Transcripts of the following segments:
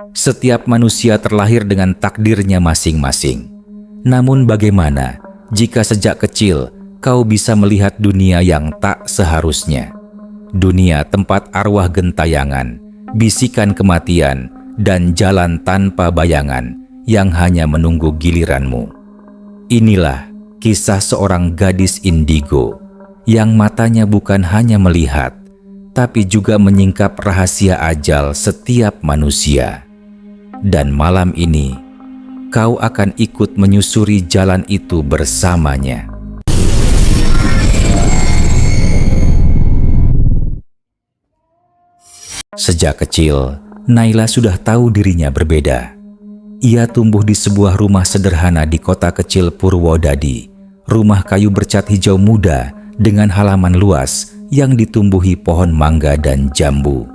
Setiap manusia terlahir dengan takdirnya masing-masing. Namun bagaimana jika sejak kecil kau bisa melihat dunia yang tak seharusnya? Dunia tempat arwah gentayangan, bisikan kematian, dan jalan tanpa bayangan yang hanya menunggu giliranmu. Inilah kisah seorang gadis indigo yang matanya bukan hanya melihat, tapi juga menyingkap rahasia ajal setiap manusia. Dan malam ini, kau akan ikut menyusuri jalan itu bersamanya. Sejak kecil, Naila sudah tahu dirinya berbeda. Ia tumbuh di sebuah rumah sederhana di kota kecil Purwodadi. Rumah kayu bercat hijau muda dengan halaman luas yang ditumbuhi pohon mangga dan jambu.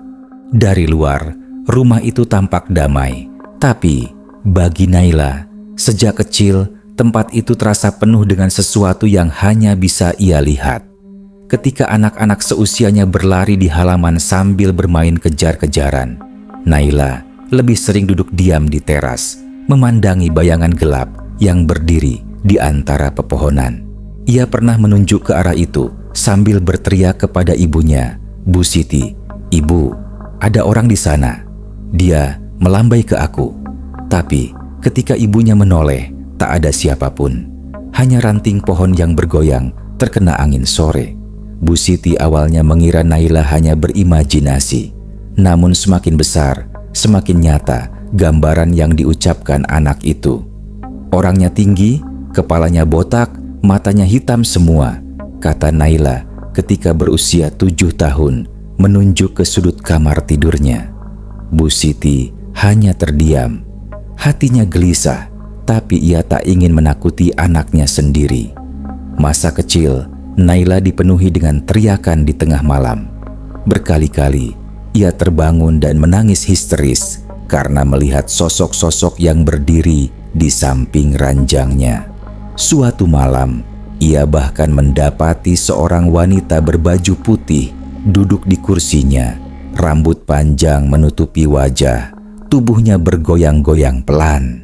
Dari luar, rumah itu tampak damai. Tapi bagi Naila, sejak kecil tempat itu terasa penuh dengan sesuatu yang hanya bisa ia lihat. Ketika anak-anak seusianya berlari di halaman sambil bermain kejar-kejaran, Naila lebih sering duduk diam di teras, memandangi bayangan gelap yang berdiri di antara pepohonan. Ia pernah menunjuk ke arah itu sambil berteriak kepada ibunya, "Bu Siti, Ibu, ada orang di sana." Dia melambai ke aku. Tapi ketika ibunya menoleh, tak ada siapapun. Hanya ranting pohon yang bergoyang terkena angin sore. Bu Siti awalnya mengira Naila hanya berimajinasi. Namun semakin besar, semakin nyata gambaran yang diucapkan anak itu. Orangnya tinggi, kepalanya botak, matanya hitam semua, kata Naila ketika berusia 7 tahun menunjuk ke sudut kamar tidurnya. Bu Siti hanya terdiam. Hatinya gelisah, tapi ia tak ingin menakuti anaknya sendiri. Masa kecil, Naila dipenuhi dengan teriakan di tengah malam. Berkali-kali, ia terbangun dan menangis histeris karena melihat sosok-sosok yang berdiri di samping ranjangnya. Suatu malam, ia bahkan mendapati seorang wanita berbaju putih duduk di kursinya. Rambut panjang menutupi wajah, tubuhnya bergoyang-goyang pelan.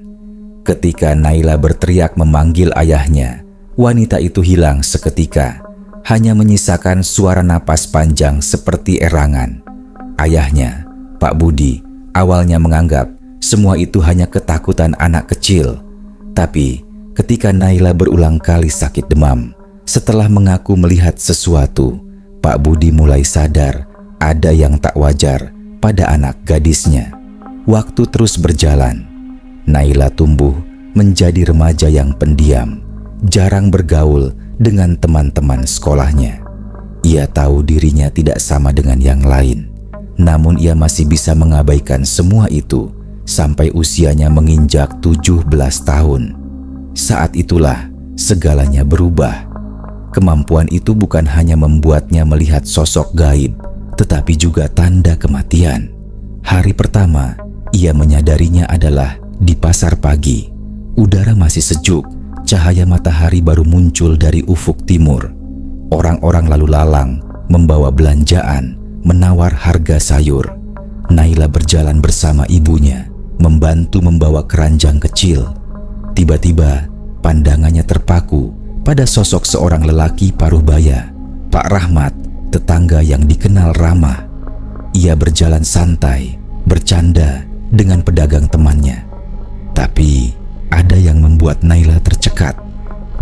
Ketika Naila berteriak memanggil ayahnya, wanita itu hilang seketika, hanya menyisakan suara napas panjang seperti erangan. Ayahnya, Pak Budi, awalnya menganggap semua itu hanya ketakutan anak kecil. Tapi ketika Naila berulang kali sakit demam, setelah mengaku melihat sesuatu, Pak Budi mulai sadar ada yang tak wajar pada anak gadisnya. Waktu terus berjalan. Naila tumbuh menjadi remaja yang pendiam, jarang bergaul dengan teman-teman sekolahnya. Ia tahu dirinya tidak sama dengan yang lain, namun ia masih bisa mengabaikan semua itu sampai usianya menginjak 17 tahun. Saat itulah segalanya berubah. Kemampuan itu bukan hanya membuatnya melihat sosok gaib, tetapi juga tanda kematian. Hari pertama, ia menyadarinya adalah di pasar pagi. Udara masih sejuk, cahaya matahari baru muncul dari ufuk timur. Orang-orang lalu lalang, membawa belanjaan, menawar harga sayur. Naila berjalan bersama ibunya, membantu membawa keranjang kecil. Tiba-tiba, pandangannya terpaku pada sosok seorang lelaki paruh baya, Pak Rahmat, tetangga yang dikenal ramah. Ia berjalan santai, bercanda dengan pedagang temannya. Tapi ada yang membuat Naila tercekat.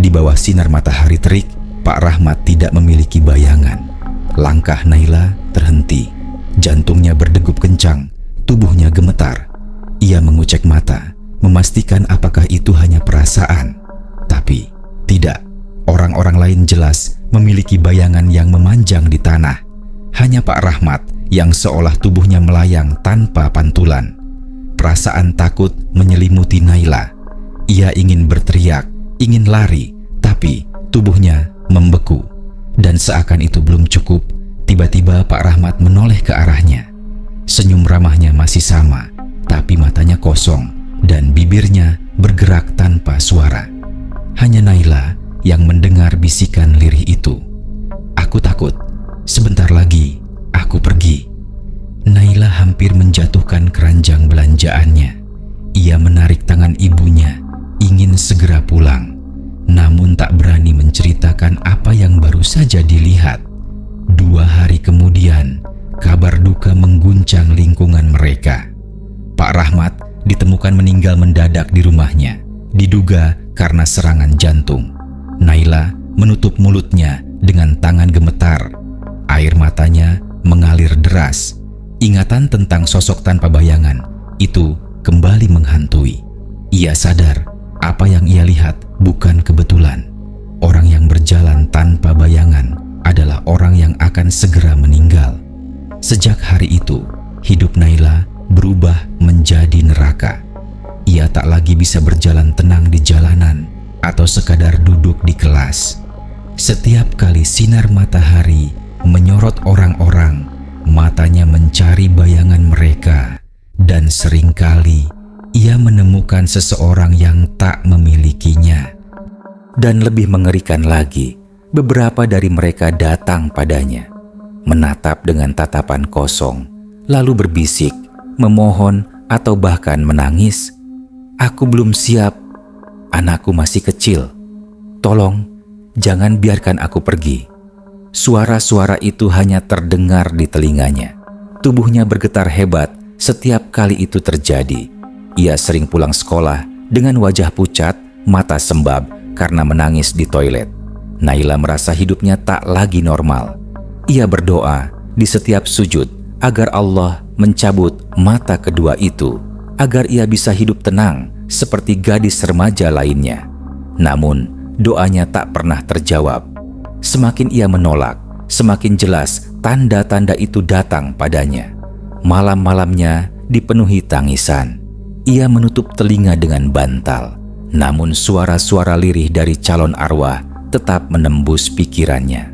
Di bawah sinar matahari terik, Pak Rahmat tidak memiliki bayangan. Langkah Naila terhenti. Jantungnya berdegup kencang, tubuhnya gemetar. Ia mengucek mata, memastikan apakah itu hanya perasaan. Tapi tidak. Orang-orang lain jelas memiliki bayangan yang memanjang di tanah. Hanya Pak Rahmat yang seolah tubuhnya melayang tanpa pantulan. Perasaan takut menyelimuti Naila. Ia ingin berteriak, ingin lari, tapi tubuhnya membeku. Dan seakan itu belum cukup, tiba-tiba Pak Rahmat menoleh ke arahnya. Senyum ramahnya masih sama, tapi matanya kosong dan bibirnya bergerak tanpa suara. Hanya Naila yang mendengar bisikan lirih itu. "Aku takut. Sebentar lagi aku pergi." Naila hampir menjatuhkan keranjang belanjaannya. Ia menarik tangan ibunya, ingin segera pulang, namun tak berani menceritakan apa yang baru saja dilihat. 2 hari kemudian, kabar duka mengguncang lingkungan mereka. Pak Rahmat ditemukan meninggal mendadak di rumahnya, diduga karena serangan jantung. Naila menutup mulutnya dengan tangan gemetar. Air matanya mengalir deras. Ingatan tentang sosok tanpa bayangan itu kembali menghantui. Ia sadar apa yang ia lihat bukan kebetulan. Orang yang berjalan tanpa bayangan adalah orang yang akan segera meninggal. Sejak hari itu, hidup Naila berubah menjadi neraka. Ia tak lagi bisa berjalan tenang di jalanan atau sekadar duduk di kelas. Setiap kali sinar matahari menyorot orang-orang, matanya mencari bayangan mereka, dan seringkali ia menemukan seseorang yang tak memilikinya. Dan lebih mengerikan lagi, beberapa dari mereka datang padanya, menatap dengan tatapan kosong, lalu berbisik, memohon, atau bahkan menangis. "Aku belum siap, anakku masih kecil. Tolong, jangan biarkan aku pergi." Suara-suara itu hanya terdengar di telinganya. Tubuhnya bergetar hebat setiap kali itu terjadi. Ia sering pulang sekolah dengan wajah pucat, mata sembab karena menangis di toilet. Naila merasa hidupnya tak lagi normal. Ia berdoa di setiap sujud agar Allah mencabut mata kedua itu, agar ia bisa hidup tenang seperti gadis remaja lainnya. Namun, doanya tak pernah terjawab. Semakin ia menolak, semakin jelas tanda-tanda itu datang padanya. Malam-malamnya dipenuhi tangisan. Ia menutup telinga dengan bantal, namun suara-suara lirih dari calon arwah tetap menembus pikirannya.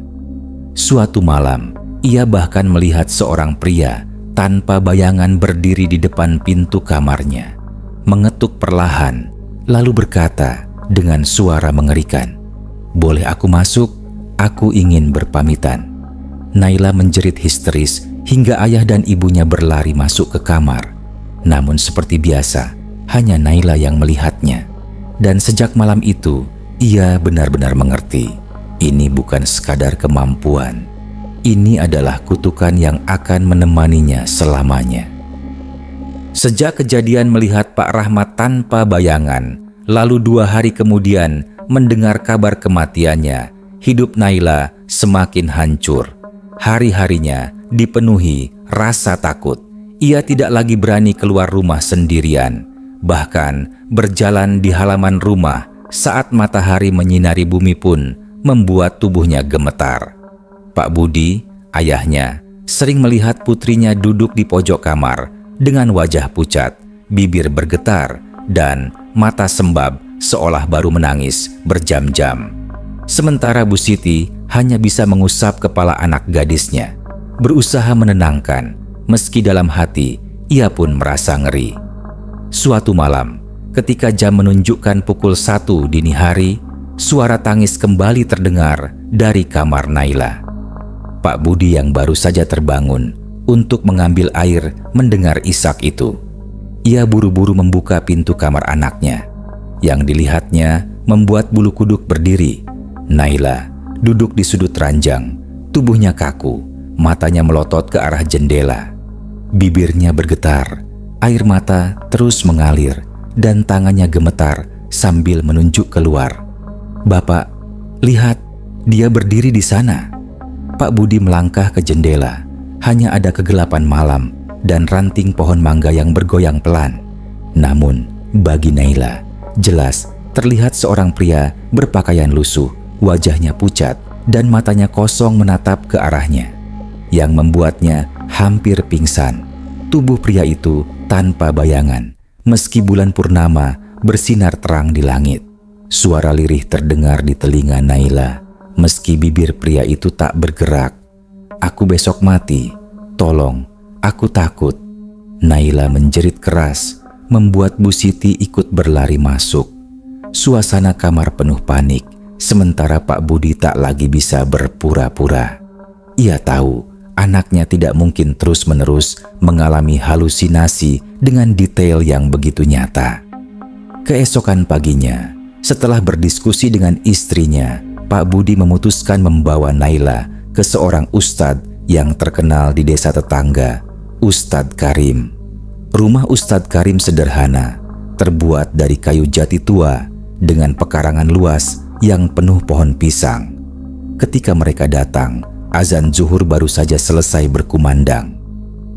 Suatu malam, ia bahkan melihat seorang pria tanpa bayangan berdiri di depan pintu kamarnya, mengetuk perlahan, lalu berkata dengan suara mengerikan, "Boleh aku masuk? Aku ingin berpamitan." Naila menjerit histeris hingga ayah dan ibunya berlari masuk ke kamar. Namun seperti biasa, hanya Naila yang melihatnya. Dan sejak malam itu, ia benar-benar mengerti. Ini bukan sekadar kemampuan. Ini adalah kutukan yang akan menemaninya selamanya. Sejak kejadian melihat Pak Rahmat tanpa bayangan, lalu 2 hari kemudian mendengar kabar kematiannya, hidup Naila semakin hancur. Hari-harinya dipenuhi rasa takut. Ia tidak lagi berani keluar rumah sendirian. Bahkan berjalan di halaman rumah saat matahari menyinari bumi pun membuat tubuhnya gemetar. Pak Budi, ayahnya, sering melihat putrinya duduk di pojok kamar dengan wajah pucat, bibir bergetar, dan mata sembab seolah baru menangis berjam-jam. Sementara Bu Siti hanya bisa mengusap kepala anak gadisnya, berusaha menenangkan, meski dalam hati ia pun merasa ngeri. Suatu malam, ketika jam menunjukkan pukul 1 dini hari, suara tangis kembali terdengar dari kamar Naila. Pak Budi yang baru saja terbangun untuk mengambil air mendengar isak itu. Ia buru-buru membuka pintu kamar anaknya. Yang dilihatnya membuat bulu kuduk berdiri. Naila duduk di sudut ranjang, tubuhnya kaku, matanya melotot ke arah jendela. Bibirnya bergetar, air mata terus mengalir, dan tangannya gemetar sambil menunjuk keluar. "Bapak, lihat, dia berdiri di sana." Pak Budi melangkah ke jendela. Hanya ada kegelapan malam dan ranting pohon mangga yang bergoyang pelan. Namun, bagi Naila, jelas terlihat seorang pria berpakaian lusuh, wajahnya pucat, dan matanya kosong menatap ke arahnya, yang membuatnya hampir pingsan. Tubuh pria itu tanpa bayangan, meski bulan purnama bersinar terang di langit. Suara lirih terdengar di telinga Naila, meski bibir pria itu tak bergerak. "Aku besok mati, tolong, aku takut." Naila menjerit keras, membuat Bu Siti ikut berlari masuk. Suasana kamar penuh panik, sementara Pak Budi tak lagi bisa berpura-pura. Ia tahu anaknya tidak mungkin terus-menerus mengalami halusinasi dengan detail yang begitu nyata. Keesokan paginya, setelah berdiskusi dengan istrinya, Pak Budi memutuskan membawa Naila ke seorang ustadz yang terkenal di desa tetangga, Ustadz Karim. Rumah Ustadz Karim sederhana, terbuat dari kayu jati tua dengan pekarangan luas yang penuh pohon pisang. Ketika mereka datang, azan zuhur baru saja selesai berkumandang.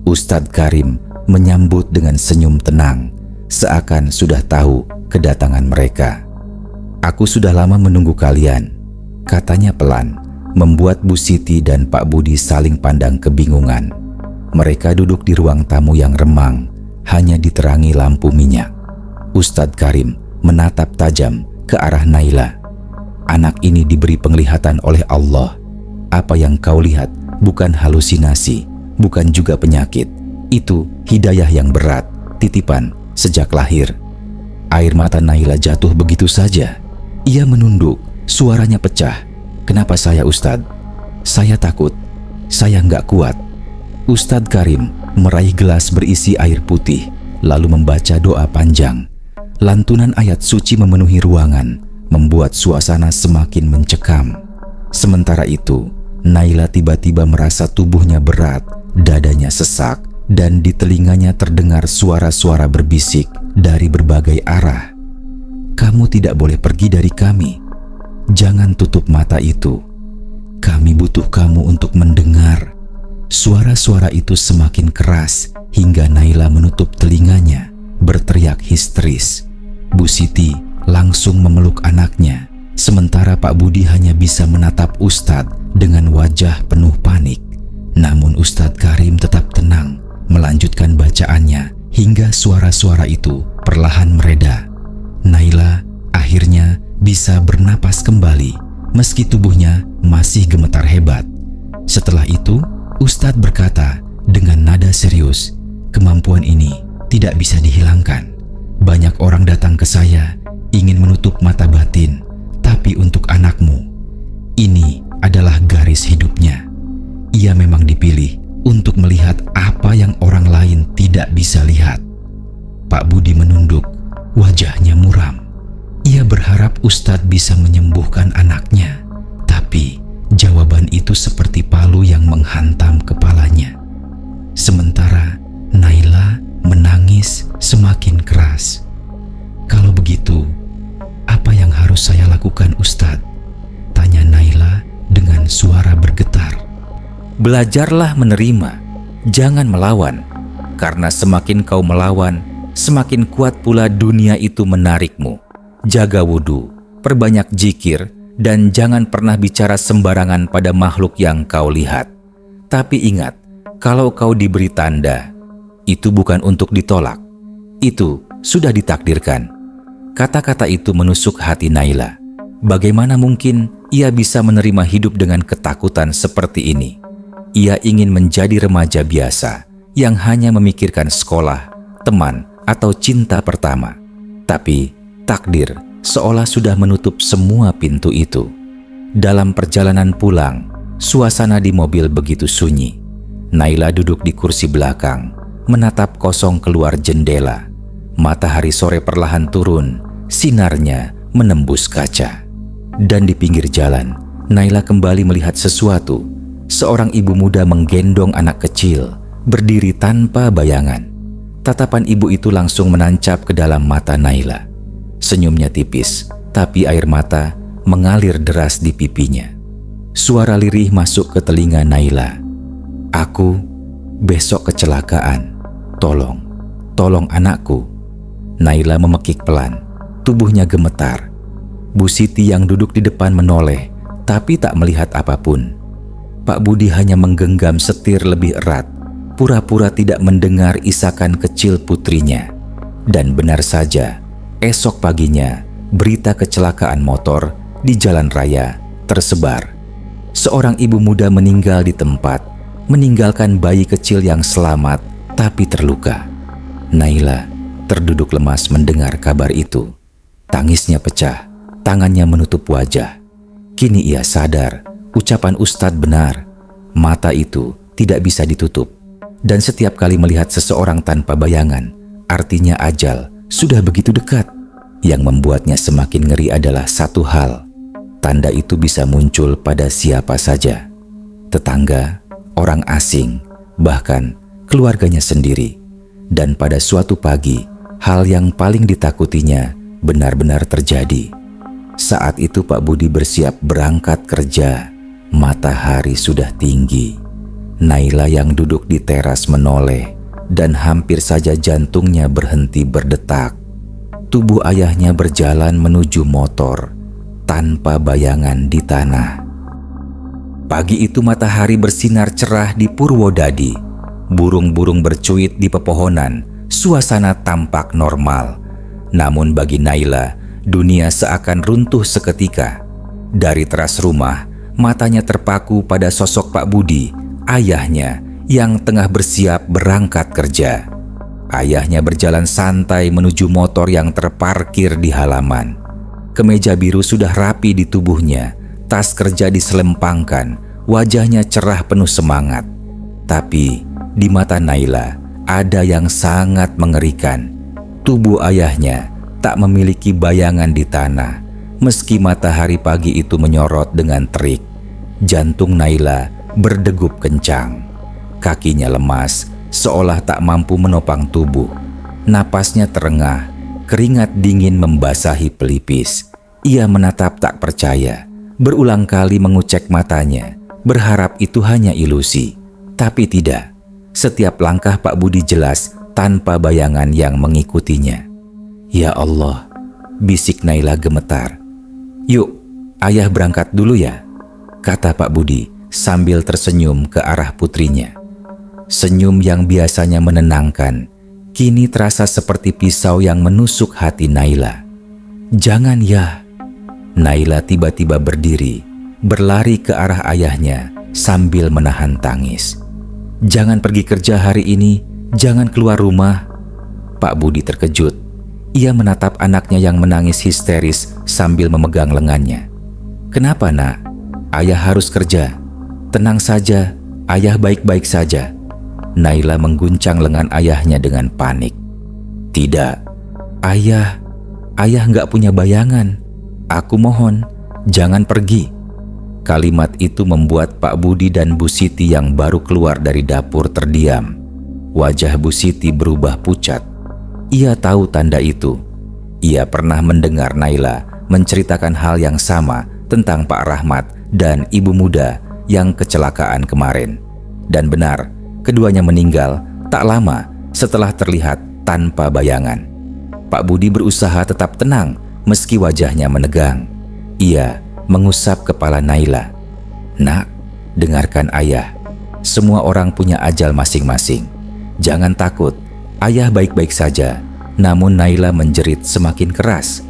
Ustadz Karim menyambut dengan senyum tenang, seakan sudah tahu kedatangan mereka. "Aku sudah lama menunggu kalian," katanya pelan, membuat Bu Siti dan Pak Budi saling pandang kebingungan. Mereka duduk di ruang tamu yang remang, hanya diterangi lampu minyak. Ustadz Karim menatap tajam ke arah Naila. "Anak ini diberi penglihatan oleh Allah. Apa yang kau lihat bukan halusinasi, bukan juga penyakit. Itu hidayah yang berat, titipan sejak lahir." Air mata Naila jatuh begitu saja. Ia menunduk, suaranya pecah. "Kenapa saya, Ustadz? Saya takut. Saya nggak kuat." Ustadz Karim meraih gelas berisi air putih, lalu membaca doa panjang. Lantunan ayat suci memenuhi ruangan, membuat suasana semakin mencekam. Sementara itu, Naila tiba-tiba merasa tubuhnya berat, dadanya sesak, dan di telinganya terdengar suara-suara berbisik dari berbagai arah. "Kamu tidak boleh pergi dari kami. Jangan tutup mata itu. Kami butuh kamu untuk mendengar." Suara-suara itu semakin keras hingga Naila menutup telinganya, berteriak histeris. Bu Siti langsung memeluk anaknya, sementara Pak Budi hanya bisa menatap Ustadz dengan wajah penuh panik. Namun Ustadz Karim tetap tenang, melanjutkan bacaannya hingga suara-suara itu perlahan mereda. Naila akhirnya bisa bernapas kembali meski tubuhnya masih gemetar hebat. Setelah itu, Ustadz berkata dengan nada serius, "Kemampuan ini tidak bisa dihilangkan. Banyak orang datang ke saya ingin menutup mata batin, tapi untuk anakmu, ini adalah garis hidupnya. Ia memang dipilih untuk melihat apa yang orang lain tidak bisa lihat." Pak Budi menunduk, wajahnya muram. Ia berharap Ustadz bisa menyembuhkan anaknya, tapi jawaban itu seperti palu yang menghantam kepalanya. Sementara Naila menangis semakin keras. "Kalau begitu, apa yang harus saya lakukan, Ustadz?" tanya Naila dengan suara bergetar. "Belajarlah menerima, jangan melawan. Karena semakin kau melawan, semakin kuat pula dunia itu menarikmu. Jaga wudhu, perbanyak zikir, dan jangan pernah bicara sembarangan pada makhluk yang kau lihat. Tapi ingat, kalau kau diberi tanda, itu bukan untuk ditolak. Itu sudah ditakdirkan." Kata-kata itu menusuk hati Naila. Bagaimana mungkin ia bisa menerima hidup dengan ketakutan seperti ini? Ia ingin menjadi remaja biasa yang hanya memikirkan sekolah, teman, atau cinta pertama. Tapi takdir seolah sudah menutup semua pintu itu. Dalam perjalanan pulang, suasana di mobil begitu sunyi. Naila duduk di kursi belakang, menatap kosong keluar jendela. Matahari sore perlahan turun, sinarnya menembus kaca. Dan di pinggir jalan, Naila kembali melihat sesuatu. Seorang ibu muda menggendong anak kecil, berdiri tanpa bayangan. Tatapan ibu itu langsung menancap ke dalam mata Naila. Senyumnya tipis, tapi air mata mengalir deras di pipinya. Suara lirih masuk ke telinga Naila. "Aku besok kecelakaan. Tolong anakku." Naila memekik pelan, tubuhnya gemetar. Bu Siti yang duduk di depan menoleh, tapi tak melihat apapun. Pak Budi hanya menggenggam setir lebih erat, pura-pura tidak mendengar isakan kecil putrinya. Dan benar saja, esok paginya berita kecelakaan motor di jalan raya tersebar. Seorang ibu muda meninggal di tempat, meninggalkan bayi kecil yang selamat tapi terluka. Naila terduduk lemas mendengar kabar itu. Tangisnya pecah, tangannya menutup wajah. Kini ia sadar, ucapan Ustadz benar. Mata itu tidak bisa ditutup. Dan setiap kali melihat seseorang tanpa bayangan, artinya ajal sudah begitu dekat. Yang membuatnya semakin ngeri adalah satu hal. Tanda itu bisa muncul pada siapa saja. Tetangga, orang asing, bahkan keluarganya sendiri. Dan pada suatu pagi, hal yang paling ditakutinya benar-benar terjadi. Saat itu Pak Budi bersiap berangkat kerja. Matahari sudah tinggi. Naila yang duduk di teras menoleh dan hampir saja jantungnya berhenti berdetak. Tubuh ayahnya berjalan menuju motor tanpa bayangan di tanah. Pagi itu matahari bersinar cerah di Purwodadi. Burung-burung bercuit di pepohonan. Suasana tampak normal. Namun bagi Naila, dunia seakan runtuh seketika. Dari teras rumah, matanya terpaku pada sosok Pak Budi, ayahnya yang tengah bersiap berangkat kerja. Ayahnya berjalan santai menuju motor yang terparkir di halaman. Kemeja biru sudah rapi di tubuhnya, tas kerja diselempangkan, wajahnya cerah penuh semangat. Tapi di mata Naila ada yang sangat mengerikan. Tubuh ayahnya tak memiliki bayangan di tanah, meski matahari pagi itu menyorot dengan terik. Jantung Naila berdegup kencang. Kakinya lemas, seolah tak mampu menopang tubuh. Napasnya terengah, keringat dingin membasahi pelipis. Ia menatap tak percaya, berulang kali mengucek matanya, berharap itu hanya ilusi. Tapi tidak, setiap langkah Pak Budi jelas tanpa bayangan yang mengikutinya. Ya Allah, bisik Naila gemetar. Yuk, ayah berangkat dulu ya, kata Pak Budi sambil tersenyum ke arah putrinya. Senyum yang biasanya menenangkan, kini terasa seperti pisau yang menusuk hati Naila. Jangan ya. Naila tiba-tiba berdiri, berlari ke arah ayahnya sambil menahan tangis. Jangan pergi kerja hari ini, jangan keluar rumah. Pak Budi terkejut. Ia menatap anaknya yang menangis histeris sambil memegang lengannya. Kenapa nak? Ayah harus kerja. Tenang saja, ayah baik-baik saja. Naila mengguncang lengan ayahnya dengan panik. Tidak, ayah nggak punya bayangan. Aku mohon, jangan pergi. Kalimat itu membuat Pak Budi dan Bu Siti yang baru keluar dari dapur terdiam. Wajah Bu Siti berubah pucat. Ia tahu tanda itu. Ia pernah mendengar Naila menceritakan hal yang sama tentang Pak Rahmat dan ibu muda yang kecelakaan kemarin. Dan benar, keduanya meninggal tak lama setelah terlihat tanpa bayangan. Pak Budi berusaha tetap tenang meski wajahnya menegang. Ia mengusap kepala Naila. Nak, dengarkan ayah. Semua orang punya ajal masing-masing. Jangan takut, ayah baik-baik saja. Namun Naila menjerit semakin keras.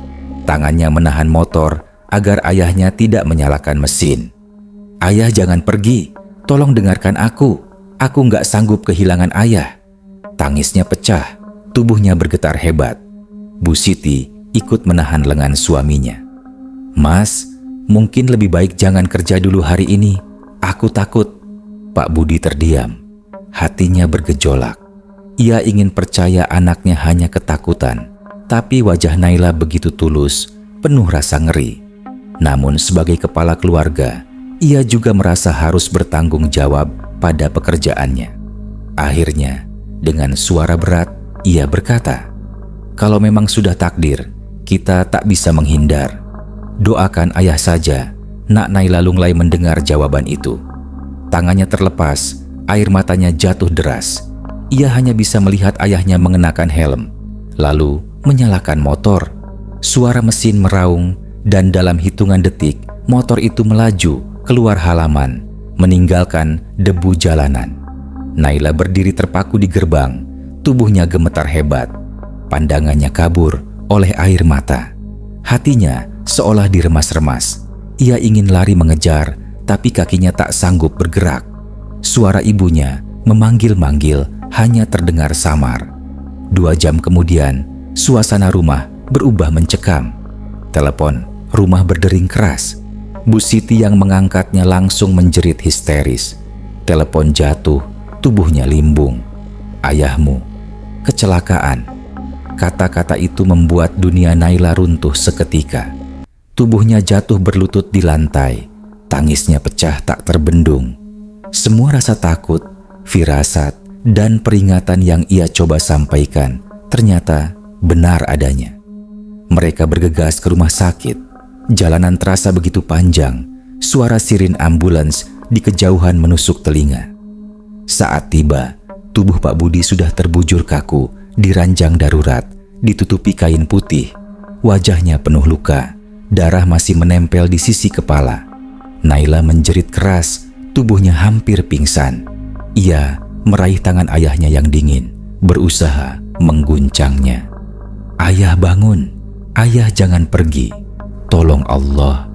Tangannya menahan motor agar ayahnya tidak menyalakan mesin. Ayah jangan pergi, tolong dengarkan aku. Aku nggak sanggup kehilangan ayah. Tangisnya pecah, tubuhnya bergetar hebat. Bu Siti ikut menahan lengan suaminya. Mas, mungkin lebih baik jangan kerja dulu hari ini. Aku takut. Pak Budi terdiam. Hatinya bergejolak. Ia ingin percaya anaknya hanya ketakutan. Tapi wajah Naila begitu tulus, penuh rasa ngeri. Namun sebagai kepala keluarga, ia juga merasa harus bertanggung jawab pada pekerjaannya. Akhirnya, dengan suara berat, ia berkata, "Kalau memang sudah takdir, kita tak bisa menghindar. Doakan ayah saja." Nak Naila lunglai mendengar jawaban itu. Tangannya terlepas, air matanya jatuh deras. Ia hanya bisa melihat ayahnya mengenakan helm, lalu menyalakan motor. Suara mesin meraung, dan dalam hitungan detik, motor itu melaju keluar halaman, meninggalkan debu jalanan. Naila berdiri terpaku di gerbang, tubuhnya gemetar hebat. Pandangannya kabur oleh air mata. Hatinya seolah diremas-remas. Ia ingin lari mengejar, tapi kakinya tak sanggup bergerak. Suara ibunya memanggil-manggil hanya terdengar samar. 2 jam kemudian, suasana rumah berubah mencekam. Telepon rumah berdering keras. Bu Siti yang mengangkatnya langsung menjerit histeris. Telepon jatuh, tubuhnya limbung. Ayahmu kecelakaan. Kata-kata itu membuat dunia Naila runtuh seketika. Tubuhnya jatuh berlutut di lantai. Tangisnya pecah tak terbendung. Semua rasa takut, firasat, dan peringatan yang ia coba sampaikan ternyata benar adanya. Mereka bergegas ke rumah sakit. Jalanan terasa begitu panjang. Suara sirin ambulans di kejauhan menusuk telinga. Saat tiba, tubuh Pak Budi sudah terbujur kaku di ranjang darurat, ditutupi kain putih. Wajahnya penuh luka, darah masih menempel di sisi kepala. Naila menjerit keras, tubuhnya hampir pingsan. Ia meraih tangan ayahnya yang dingin, berusaha mengguncangnya. "Ayah bangun, ayah jangan pergi, tolong Allah."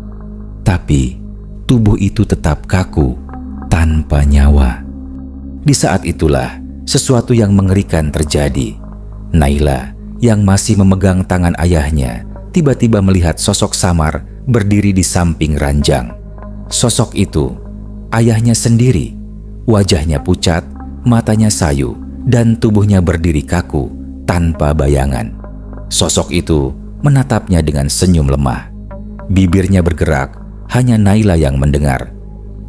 Tapi tubuh itu tetap kaku, tanpa nyawa. Di saat itulah sesuatu yang mengerikan terjadi. Naila yang masih memegang tangan ayahnya tiba-tiba melihat sosok samar berdiri di samping ranjang. Sosok itu ayahnya sendiri. Wajahnya pucat, matanya sayu, dan tubuhnya berdiri kaku tanpa bayangan. Sosok itu menatapnya dengan senyum lemah. Bibirnya bergerak, hanya Naila yang mendengar.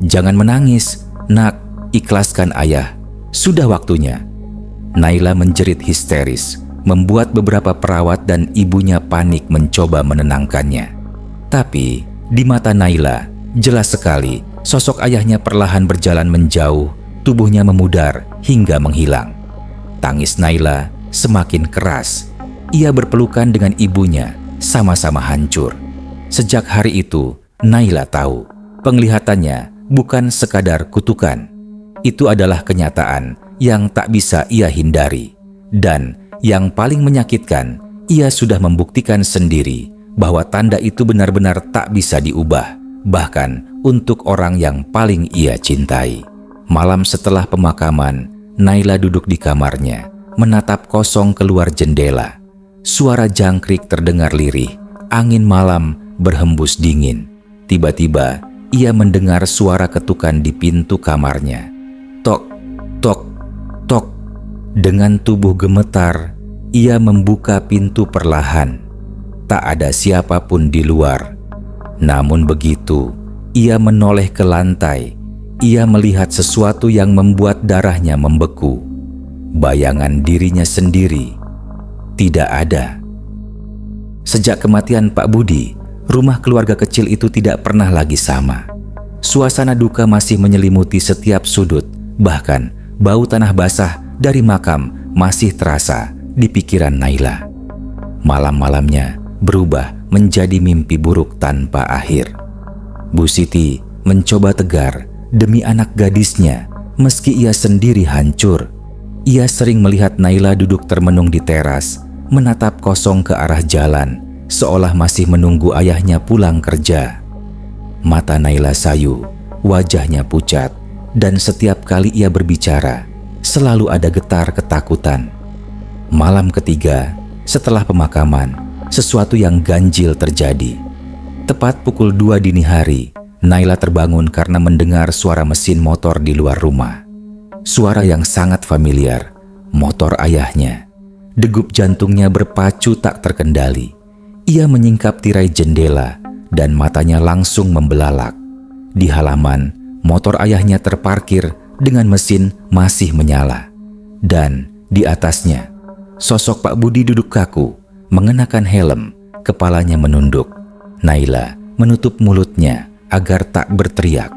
"Jangan menangis, nak, ikhlaskan ayah. Sudah waktunya." Naila menjerit histeris, membuat beberapa perawat dan ibunya panik mencoba menenangkannya. Tapi di mata Naila, jelas sekali sosok ayahnya perlahan berjalan menjauh, tubuhnya memudar hingga menghilang. Tangis Naila semakin keras. Ia berpelukan dengan ibunya, sama-sama hancur. Sejak hari itu, Naila tahu penglihatannya bukan sekadar kutukan. Itu adalah kenyataan yang tak bisa ia hindari. Dan yang paling menyakitkan, ia sudah membuktikan sendiri bahwa tanda itu benar-benar tak bisa diubah, bahkan untuk orang yang paling ia cintai. Malam setelah pemakaman, Naila duduk di kamarnya, menatap kosong keluar jendela. Suara jangkrik terdengar lirih, angin malam berhembus dingin. Tiba-tiba, ia mendengar suara ketukan di pintu kamarnya. Tok, tok, tok. Dengan tubuh gemetar, ia membuka pintu perlahan. Tak ada siapapun di luar. Namun begitu, ia menoleh ke lantai. Ia melihat sesuatu yang membuat darahnya membeku. Bayangan dirinya sendiri tidak ada. Sejak kematian Pak Budi, rumah keluarga kecil itu tidak pernah lagi sama. Suasana duka masih menyelimuti setiap sudut, bahkan bau tanah basah dari makam masih terasa di pikiran Naila. Malam-malamnya berubah menjadi mimpi buruk tanpa akhir. Bu Siti mencoba tegar demi anak gadisnya, meski ia sendiri hancur. Ia sering melihat Naila duduk termenung di teras, menatap kosong ke arah jalan, seolah masih menunggu ayahnya pulang kerja. Mata Naila sayu, wajahnya pucat, dan setiap kali ia berbicara, selalu ada getar ketakutan. Malam ketiga, setelah pemakaman, sesuatu yang ganjil terjadi. Tepat pukul 2 dini hari, Naila terbangun karena mendengar suara mesin motor di luar rumah. Suara yang sangat familiar, motor ayahnya. Degup jantungnya berpacu tak terkendali. Ia menyingkap tirai jendela dan matanya langsung membelalak. Di halaman, motor ayahnya terparkir dengan mesin masih menyala. Dan di atasnya, sosok Pak Budi duduk kaku, mengenakan helm, kepalanya menunduk. Naila menutup mulutnya agar tak berteriak.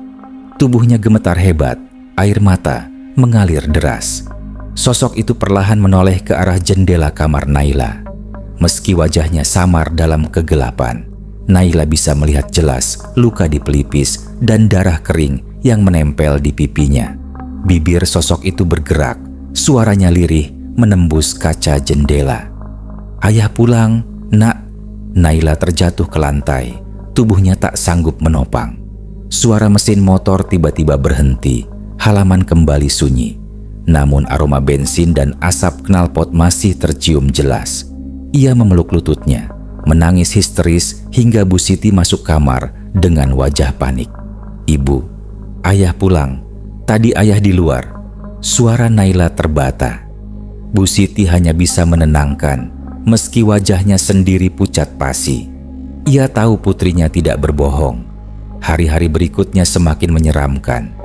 Tubuhnya gemetar hebat, air mata mengalir deras. Sosok itu perlahan menoleh ke arah jendela kamar Naila. Meski wajahnya samar dalam kegelapan, Naila bisa melihat jelas luka di pelipis dan darah kering yang menempel di pipinya. Bibir sosok itu bergerak, suaranya lirih menembus kaca jendela. "Ayah pulang, nak." Naila terjatuh ke lantai, tubuhnya tak sanggup menopang. Suara mesin motor tiba-tiba berhenti, halaman kembali sunyi. Namun aroma bensin dan asap knalpot masih tercium jelas. Ia memeluk lututnya, menangis histeris hingga Bu Siti masuk kamar dengan wajah panik. "Ibu, ayah pulang." Tadi ayah di luar. Suara Naila terbata. Bu Siti hanya bisa menenangkan, meski wajahnya sendiri pucat pasi. Ia tahu putrinya tidak berbohong. Hari-hari berikutnya semakin menyeramkan.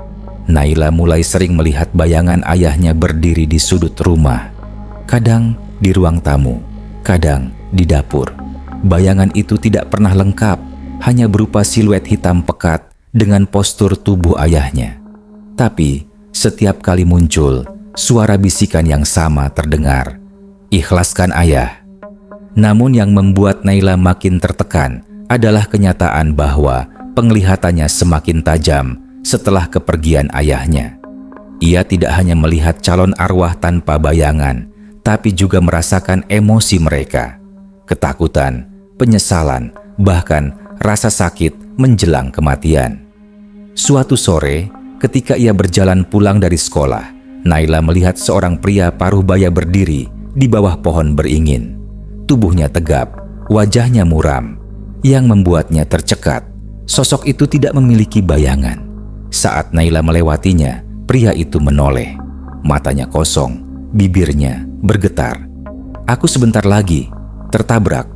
Naila mulai sering melihat bayangan ayahnya berdiri di sudut rumah. Kadang di ruang tamu, kadang di dapur. Bayangan itu tidak pernah lengkap, hanya berupa siluet hitam pekat dengan postur tubuh ayahnya. Tapi setiap kali muncul, suara bisikan yang sama terdengar. "Ikhlaskan ayah." Namun yang membuat Naila makin tertekan adalah kenyataan bahwa penglihatannya semakin tajam setelah kepergian ayahnya. Ia tidak hanya melihat calon arwah tanpa bayangan, tapi juga merasakan emosi mereka. Ketakutan, penyesalan, bahkan rasa sakit menjelang kematian. Suatu sore, ketika ia berjalan pulang dari sekolah, Naila melihat seorang pria paruh baya berdiri di bawah pohon beringin. Tubuhnya tegap, wajahnya muram, yang membuatnya tercekat. Sosok itu tidak memiliki bayangan. Saat Naila melewatinya, pria itu menoleh. Matanya kosong, bibirnya bergetar. "Aku sebentar lagi tertabrak."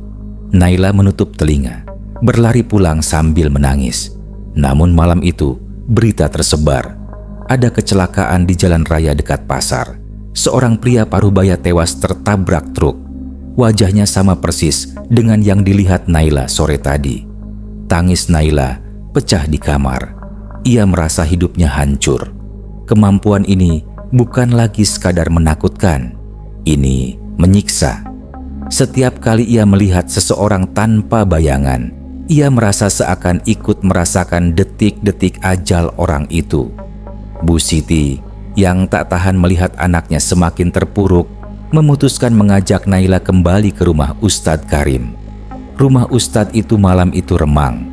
Naila menutup telinga, berlari pulang sambil menangis. Namun malam itu, berita tersebar. Ada kecelakaan di jalan raya dekat pasar. Seorang pria paruh-baya tewas tertabrak truk. Wajahnya sama persis dengan yang dilihat Naila sore tadi. Tangis Naila pecah di kamar. Ia merasa hidupnya hancur. Kemampuan ini bukan lagi sekadar menakutkan. Ini menyiksa. Setiap kali ia melihat seseorang tanpa bayangan, ia merasa seakan ikut merasakan detik-detik ajal orang itu. Bu Siti yang tak tahan melihat anaknya semakin terpuruk, memutuskan mengajak Naila kembali ke rumah Ustadz Karim. Rumah Ustadz itu malam itu remang,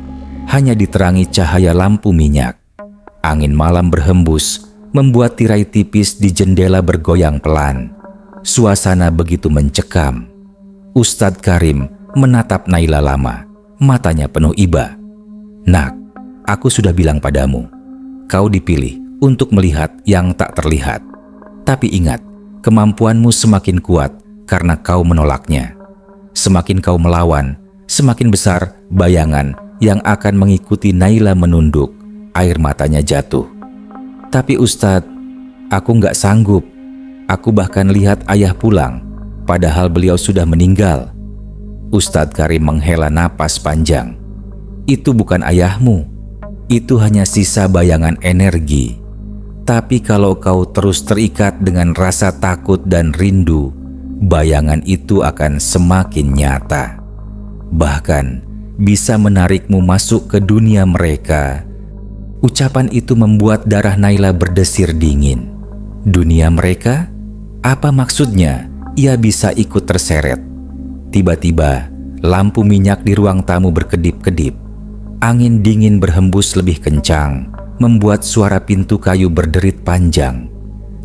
hanya diterangi cahaya lampu minyak. Angin malam berhembus, membuat tirai tipis di jendela bergoyang pelan. Suasana begitu mencekam. Ustadz Karim menatap Naila lama, matanya penuh iba. "Nak, aku sudah bilang padamu, kau dipilih untuk melihat yang tak terlihat. Tapi ingat, kemampuanmu semakin kuat karena kau menolaknya. Semakin kau melawan, semakin besar bayangan yang akan mengikuti." Naila menunduk, air matanya jatuh. "Tapi Ustadz, aku nggak sanggup. Aku bahkan lihat ayah pulang, padahal beliau sudah meninggal." Ustadz Karim menghela napas panjang. "Itu bukan ayahmu. Itu hanya sisa bayangan energi. Tapi kalau kau terus terikat dengan rasa takut dan rindu, bayangan itu akan semakin nyata. Bahkan bisa menarikmu masuk ke dunia mereka." Ucapan itu membuat darah Naila berdesir dingin. Dunia mereka? Apa maksudnya? Ia bisa ikut terseret. Tiba-tiba, lampu minyak di ruang tamu berkedip-kedip. Angin dingin berhembus lebih kencang, membuat suara pintu kayu berderit panjang.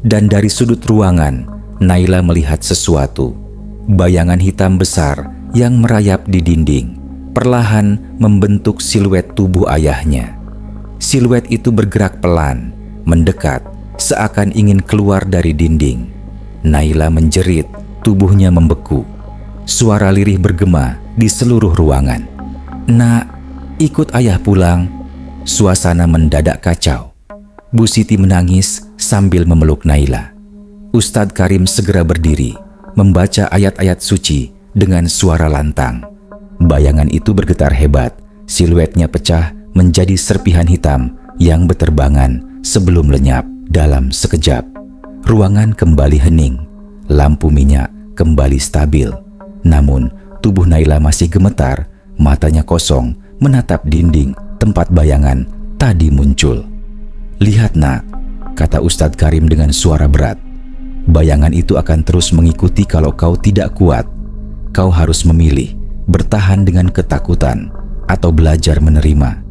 Dan dari sudut ruangan, Naila melihat sesuatu. Bayangan hitam besar yang merayap di dinding, perlahan membentuk siluet tubuh ayahnya. Siluet itu bergerak pelan, mendekat, seakan ingin keluar dari dinding. Naila menjerit, tubuhnya membeku. Suara lirih bergema di seluruh ruangan. "Nak, ikut ayah pulang." Suasana mendadak kacau. Bu Siti menangis sambil memeluk Naila. Ustadz Karim segera berdiri, membaca ayat-ayat suci dengan suara lantang. Bayangan itu bergetar hebat, siluetnya pecah menjadi serpihan hitam yang beterbangan sebelum lenyap dalam sekejap. Ruangan kembali hening, lampu minyak kembali stabil. Namun tubuh Naila masih gemetar, matanya kosong menatap dinding tempat bayangan tadi muncul. "Lihat nak," kata Ustadz Karim dengan suara berat. "Bayangan itu akan terus mengikuti kalau kau tidak kuat. Kau harus memilih, bertahan dengan ketakutan atau belajar menerima.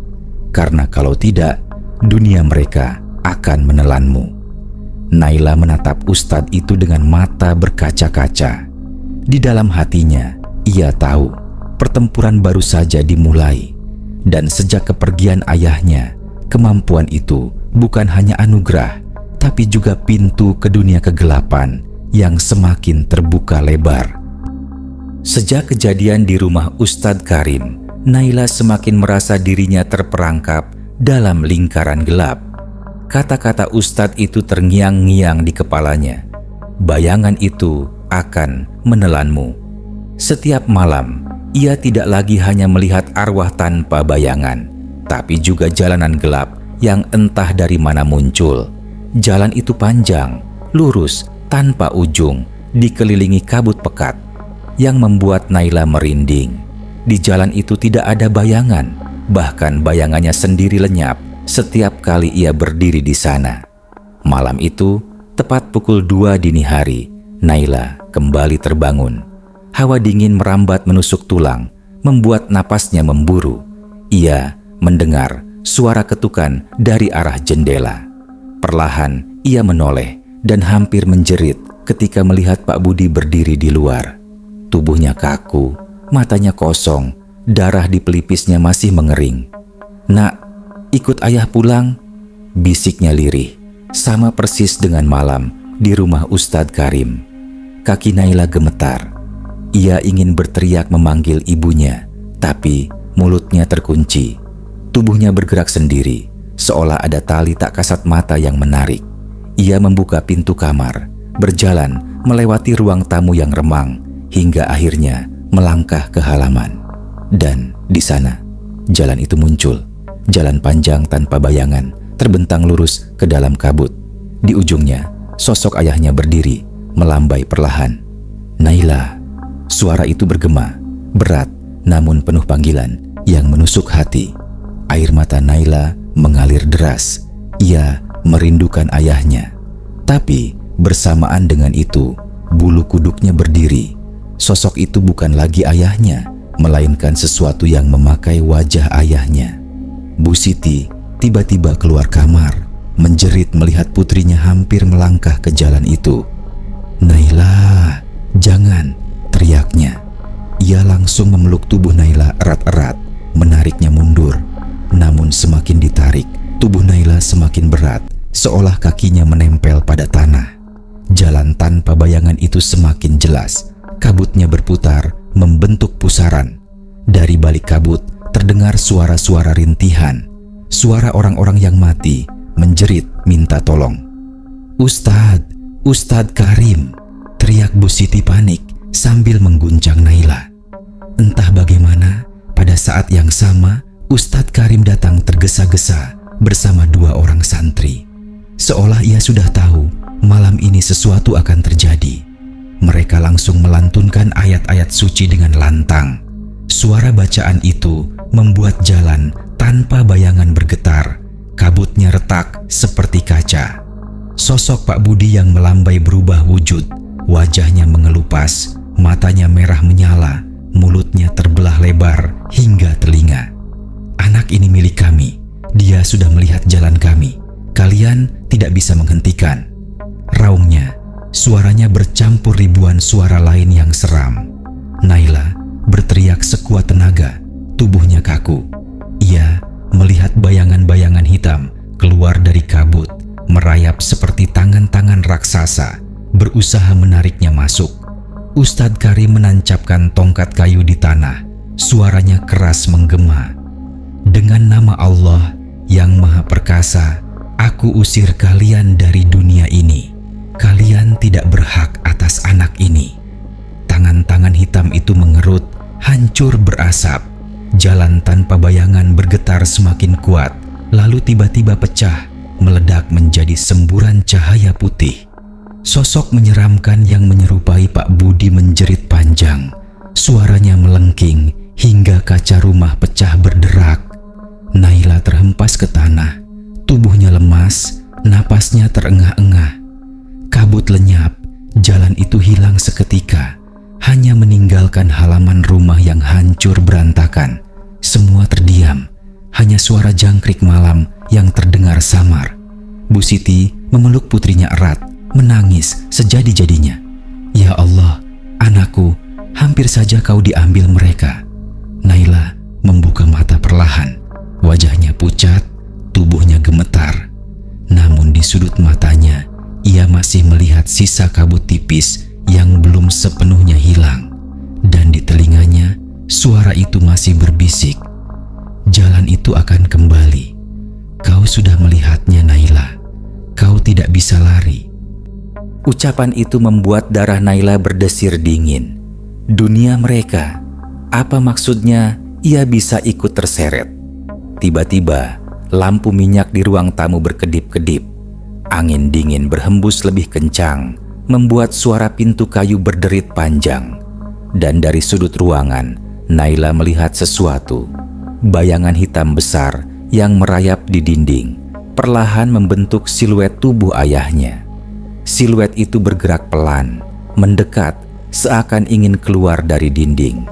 Karena kalau tidak, dunia mereka akan menelanmu." Naila menatap Ustadz itu dengan mata berkaca-kaca. Di dalam hatinya, ia tahu pertempuran baru saja dimulai. Dan sejak kepergian ayahnya, kemampuan itu bukan hanya anugerah, tapi juga pintu ke dunia kegelapan yang semakin terbuka lebar. Sejak kejadian di rumah Ustadz Karim, Naila semakin merasa dirinya terperangkap dalam lingkaran gelap. Kata-kata Ustadz itu terngiang-ngiang di kepalanya. Bayangan itu akan menelanmu. Setiap malam, ia tidak lagi hanya melihat arwah tanpa bayangan, tapi juga jalanan gelap yang entah dari mana muncul. Jalan itu panjang, lurus, tanpa ujung, dikelilingi kabut pekat yang membuat Naila merinding. Di jalan itu tidak ada bayangan, bahkan bayangannya sendiri lenyap setiap kali ia berdiri di sana. Malam itu, tepat pukul 2 dini hari, Naila kembali terbangun. Hawa dingin merambat menusuk tulang, membuat napasnya memburu. Ia mendengar suara ketukan dari arah jendela. Perlahan ia menoleh dan hampir menjerit ketika melihat Pak Budi berdiri di luar. Tubuhnya kaku, matanya kosong, darah di pelipisnya masih mengering. "Nak, ikut ayah pulang," bisiknya lirih, sama persis dengan malam di rumah Ustadz Karim. Kaki Naila gemetar. Ia ingin berteriak memanggil ibunya, tapi mulutnya terkunci. Tubuhnya bergerak sendiri, seolah ada tali tak kasat mata yang menarik. Ia membuka pintu kamar, berjalan melewati ruang tamu yang remang, hingga akhirnya melangkah ke halaman. Dan di sana, jalan itu muncul. Jalan panjang tanpa bayangan, terbentang lurus ke dalam kabut. Di ujungnya, sosok ayahnya berdiri, melambai perlahan. "Naila." Suara itu bergema, berat namun penuh panggilan yang menusuk hati. Air mata Naila mengalir deras. Ia merindukan ayahnya. Tapi bersamaan dengan itu, bulu kuduknya berdiri. Sosok itu bukan lagi ayahnya, melainkan sesuatu yang memakai wajah ayahnya. Bu Siti tiba-tiba keluar kamar, menjerit melihat putrinya hampir melangkah ke jalan itu. "Naila, jangan!" teriaknya. Ia langsung memeluk tubuh Naila erat-erat, menariknya mundur. Namun semakin ditarik, tubuh Naila semakin berat, seolah kakinya menempel pada tanah. Jalan tanpa bayangan itu semakin jelas. Kabutnya berputar, membentuk pusaran. Dari balik kabut terdengar suara-suara rintihan, suara orang-orang yang mati, menjerit minta tolong. Ustadz Karim!" teriak Bu Siti panik sambil mengguncang Naila. Entah bagaimana, pada saat yang sama, Ustadz Karim datang tergesa-gesa bersama 2 orang santri. Seolah ia sudah tahu malam ini sesuatu akan terjadi. Mereka langsung melantunkan ayat-ayat suci dengan lantang. Suara bacaan itu membuat jalan tanpa bayangan bergetar. Kabutnya retak seperti kaca. Sosok Pak Budi yang melambai berubah wujud. Wajahnya mengelupas, matanya merah menyala, mulutnya terbelah lebar hingga telinga. "Anak ini milik kami. Dia sudah melihat jalan kami. Kalian tidak bisa menghentikan." Raungnya, suaranya bercampur ribuan suara lain yang seram. Naila berteriak sekuat tenaga, tubuhnya kaku. Ia melihat bayangan-bayangan hitam keluar dari kabut, merayap seperti tangan-tangan raksasa, berusaha menariknya masuk. Ustadz Karim menancapkan tongkat kayu di tanah. Suaranya keras menggema. "Dengan nama Allah yang Maha Perkasa, aku usir kalian dari dunia ini. Kalian tidak berhak atas anak ini." Tangan-tangan hitam itu mengerut, hancur berasap. Jalan tanpa bayangan bergetar semakin kuat, lalu tiba-tiba pecah, meledak menjadi semburan cahaya putih. Sosok menyeramkan yang menyerupai Pak Budi menjerit panjang. Suaranya melengking hingga kaca rumah pecah berderak. Naila terhempas ke tanah, tubuhnya lemas, napasnya terengah-engah. Kabut lenyap, jalan itu hilang seketika, hanya meninggalkan halaman rumah yang hancur berantakan. Semua terdiam, hanya suara jangkrik malam yang terdengar samar. Bu Siti memeluk putrinya erat, menangis sejadi-jadinya. "Ya Allah, anakku, hampir saja kau diambil mereka." Naila membuka mata perlahan, wajahnya pucat, tubuhnya gemetar. Namun di sudut matanya Ia masih melihat sisa kabut tipis yang belum sepenuhnya hilang, dan di telinganya suara itu masih berbisik, "Jalan itu akan kembali. Kau sudah melihatnya, Naila. Kau tidak bisa lari." Ucapan itu membuat darah Naila berdesir dingin. Dunia mereka, apa maksudnya ia bisa ikut terseret? Tiba-tiba, lampu minyak di ruang tamu berkedip-kedip. Angin dingin berhembus lebih kencang, membuat suara pintu kayu berderit panjang. Dan dari sudut ruangan, Naila melihat sesuatu. Bayangan hitam besar yang merayap di dinding, perlahan membentuk siluet tubuh ayahnya. Siluet itu bergerak pelan, mendekat, seakan ingin keluar dari dinding.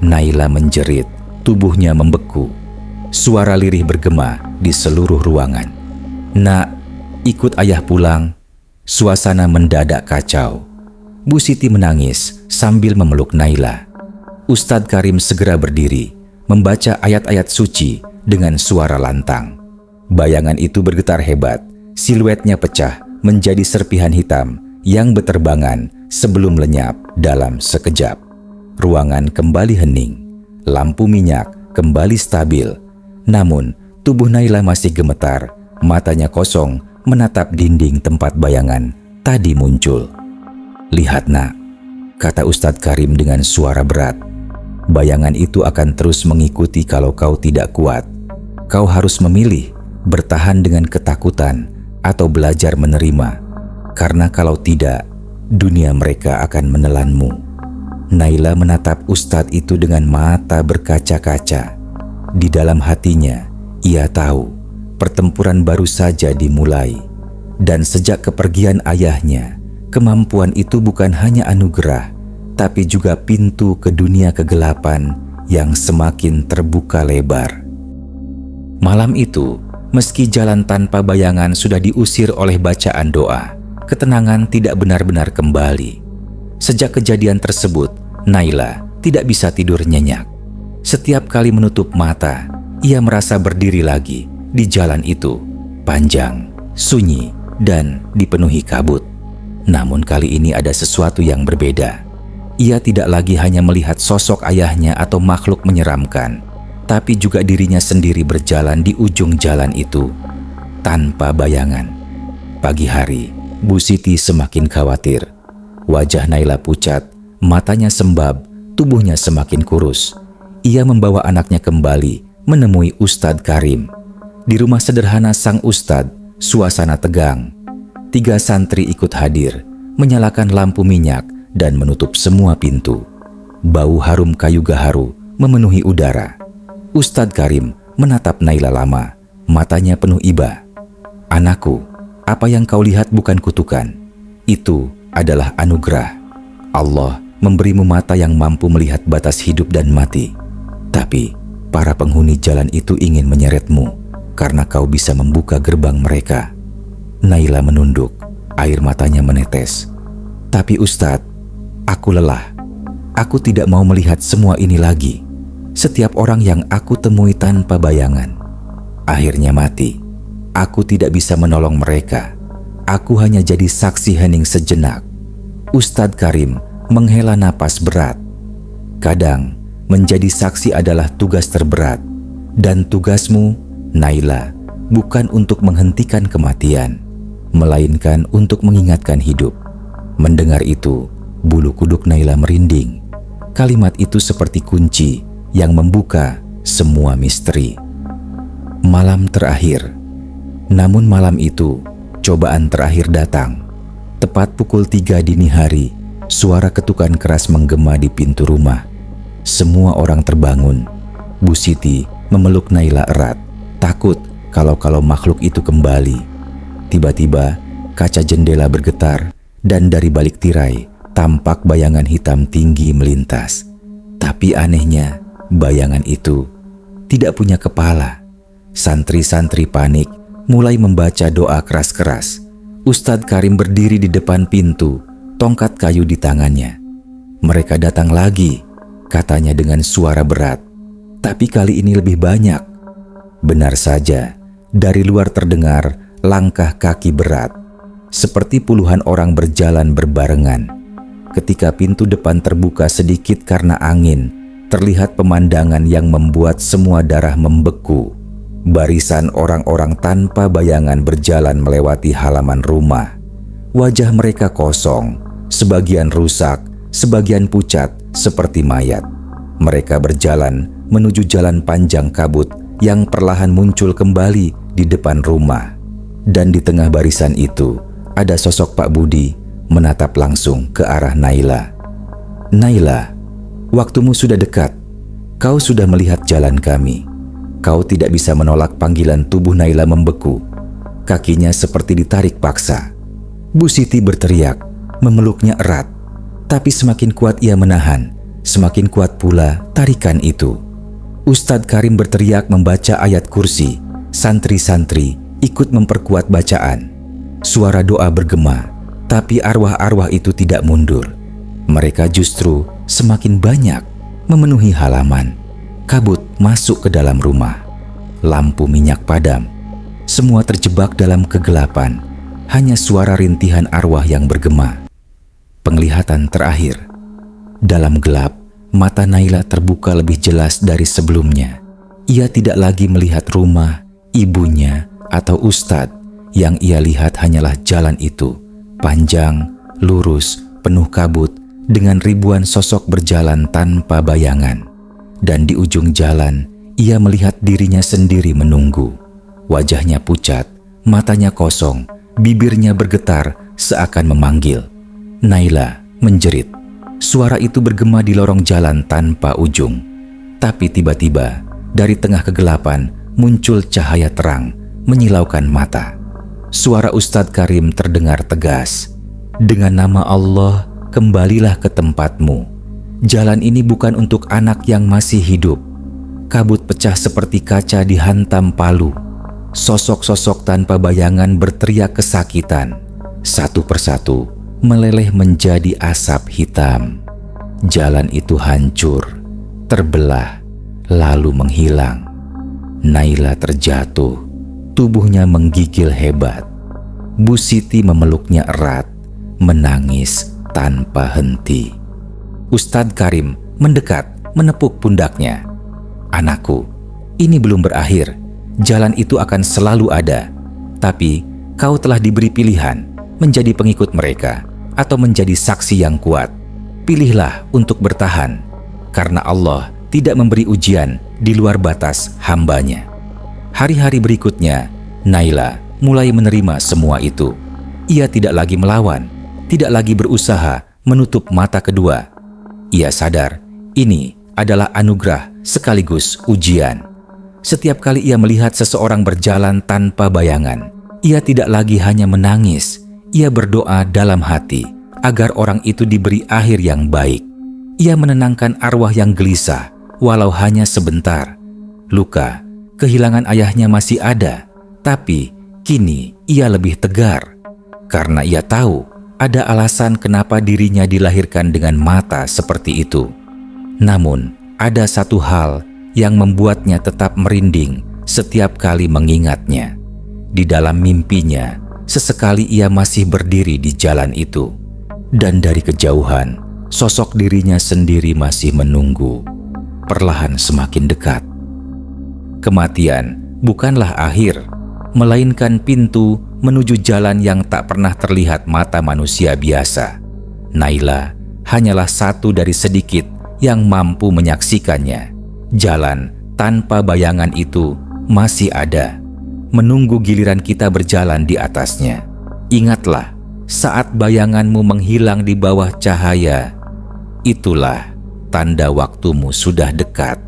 Naila menjerit, tubuhnya membeku. Suara lirih bergema di seluruh ruangan. "Nak, ikut ayah pulang." Suasana mendadak kacau. Bu Siti menangis sambil memeluk Naila. Ustadz Karim segera berdiri, membaca ayat-ayat suci dengan suara lantang. Bayangan itu bergetar hebat, siluetnya pecah menjadi serpihan hitam yang beterbangan sebelum lenyap dalam sekejap. Ruangan kembali hening, lampu minyak kembali stabil. Namun, tubuh Naila masih gemetar, matanya kosong menatap dinding tempat bayangan tadi muncul. "Lihat, Nak," kata Ustadz Karim dengan suara berat. "Bayangan itu akan terus mengikuti kalau kau tidak kuat. Kau harus memilih, bertahan dengan ketakutan atau belajar menerima. Karena kalau tidak, dunia mereka akan menelanmu." Naila menatap Ustadz itu dengan mata berkaca-kaca. Di dalam hatinya, ia tahu pertempuran baru saja dimulai. Dan sejak kepergian ayahnya, kemampuan itu bukan hanya anugerah, tapi juga pintu ke dunia kegelapan yang semakin terbuka lebar. Malam itu, meski jalan tanpa bayangan sudah diusir oleh bacaan doa, ketenangan tidak benar-benar kembali. Sejak kejadian tersebut, Naila tidak bisa tidur nyenyak. Setiap kali menutup mata, ia merasa berdiri lagi di jalan itu, panjang, sunyi, dan dipenuhi kabut. Namun kali ini ada sesuatu yang berbeda. Ia tidak lagi hanya melihat sosok ayahnya atau makhluk menyeramkan, tapi juga dirinya sendiri berjalan di ujung jalan itu, tanpa bayangan. Pagi hari, Bu Siti semakin khawatir. Wajah Naila pucat, matanya sembab, tubuhnya semakin kurus. Ia membawa anaknya kembali menemui Ustadz Karim. Di rumah sederhana sang Ustadz, suasana tegang. 3 santri ikut hadir, menyalakan lampu minyak dan menutup semua pintu. Bau harum kayu gaharu memenuhi udara. Ustadz Karim menatap Naila lama, matanya penuh iba. "Anakku, apa yang kau lihat bukan kutukan. Itu adalah anugerah. Allah memberimu mata yang mampu melihat batas hidup dan mati. Tapi para penghuni jalan itu ingin menyeretmu karena kau bisa membuka gerbang mereka." Naila menunduk, air matanya menetes. "Tapi Ustadz, aku lelah. Aku tidak mau melihat semua ini lagi. Setiap orang yang aku temui tanpa bayangan akhirnya mati. Aku tidak bisa menolong mereka. Aku hanya jadi saksi hening sejenak." Ustadz Karim menghela napas berat. Kadang menjadi saksi adalah tugas terberat, dan tugasmu, Naila, bukan untuk menghentikan kematian, melainkan untuk mengingatkan hidup. Mendengar itu, bulu kuduk Naila merinding. Kalimat itu seperti kunci yang membuka semua misteri. Malam terakhir. Namun malam itu, cobaan terakhir datang. Tepat pukul 3 dini hari, suara ketukan keras menggema di pintu rumah. Semua orang terbangun. Bu Siti memeluk Naila erat, takut kalau makhluk itu kembali. Tiba-tiba, kaca jendela bergetar dan dari balik tirai tampak bayangan hitam tinggi melintas. Tapi anehnya, bayangan itu tidak punya kepala. Santri-santri panik, mulai membaca doa keras-keras. Ustadz Karim berdiri di depan pintu, tongkat kayu di tangannya. "Mereka datang lagi," katanya dengan suara berat. "Tapi kali ini lebih banyak." Benar saja, dari luar terdengar langkah kaki berat. seperti puluhan orang berjalan berbarengan. Ketika pintu depan terbuka sedikit karena angin, terlihat pemandangan yang membuat semua darah membeku. Barisan orang-orang tanpa bayangan berjalan melewati halaman rumah. Wajah mereka kosong, sebagian rusak, sebagian pucat seperti mayat. Mereka berjalan menuju jalan panjang kabut yang perlahan muncul kembali di depan rumah. Dan di tengah barisan itu, ada sosok Pak Budi menatap langsung ke arah Naila. "Naila, waktumu sudah dekat. Kau sudah melihat jalan kami." Kau tidak bisa menolak panggilan. Tubuh Naila membeku. Kakinya seperti ditarik paksa. Bu Siti berteriak, memeluknya erat. Tapi semakin kuat ia menahan, semakin kuat pula tarikan itu. Ustadz Karim berteriak membaca ayat kursi. Santri-santri ikut memperkuat bacaan. Suara doa bergema, tapi arwah-arwah itu tidak mundur. Mereka justru semakin banyak memenuhi halaman. Kabut masuk ke dalam rumah. Lampu minyak padam. Semua terjebak dalam kegelapan. Hanya suara rintihan arwah yang bergema. Penglihatan terakhir. Dalam gelap, mata Naila terbuka lebih jelas dari sebelumnya. Ia tidak lagi melihat rumah, ibunya, atau ustadz. Yang ia lihat hanyalah jalan itu. Panjang, lurus, penuh kabut, dengan ribuan sosok berjalan tanpa bayangan. Dan di ujung jalan, ia melihat dirinya sendiri menunggu. Wajahnya pucat, matanya kosong, bibirnya bergetar seakan memanggil. "Naila," menjerit. Suara itu bergema di lorong jalan tanpa ujung. Tapi tiba-tiba, dari tengah kegelapan, muncul cahaya terang, menyilaukan mata. Suara Ustadz Karim terdengar tegas. "Dengan nama Allah, kembalilah ke tempatmu. Jalan ini bukan untuk anak yang masih hidup." Kabut pecah seperti kaca dihantam palu. Sosok-sosok tanpa bayangan berteriak kesakitan. Satu persatu meleleh menjadi asap hitam. Jalan itu hancur, terbelah, lalu menghilang. Naila terjatuh, tubuhnya menggigil hebat. Bu Siti memeluknya erat, menangis tanpa henti. Ustadz Karim mendekat, menepuk pundaknya. "Anakku, ini belum berakhir. Jalan itu akan selalu ada. Tapi kau telah diberi pilihan menjadi pengikut mereka atau menjadi saksi yang kuat. Pilihlah untuk bertahan, karena Allah tidak memberi ujian di luar batas hambanya." Hari-hari berikutnya, Naila mulai menerima semua itu. Ia tidak lagi melawan, tidak lagi berusaha menutup mata kedua. Ia sadar ini adalah anugerah sekaligus ujian. Setiap kali ia melihat seseorang berjalan tanpa bayangan, ia tidak lagi hanya menangis. Ia berdoa dalam hati agar orang itu diberi akhir yang baik. Ia menenangkan arwah yang gelisah, walau hanya sebentar. Luka, kehilangan ayahnya masih ada, tapi kini ia lebih tegar. Karena ia tahu ada alasan kenapa dirinya dilahirkan dengan mata seperti itu. Namun, ada satu hal yang membuatnya tetap merinding setiap kali mengingatnya. Di dalam mimpinya, sesekali ia masih berdiri di jalan itu. Dan dari kejauhan, sosok dirinya sendiri masih menunggu. Perlahan semakin dekat. Kematian bukanlah akhir, melainkan pintu menuju jalan yang tak pernah terlihat mata manusia biasa. Naila hanyalah satu dari sedikit yang mampu menyaksikannya. Jalan tanpa bayangan itu masih ada, menunggu giliran kita berjalan di atasnya. Ingatlah, saat bayanganmu menghilang di bawah cahaya, itulah tanda waktumu sudah dekat.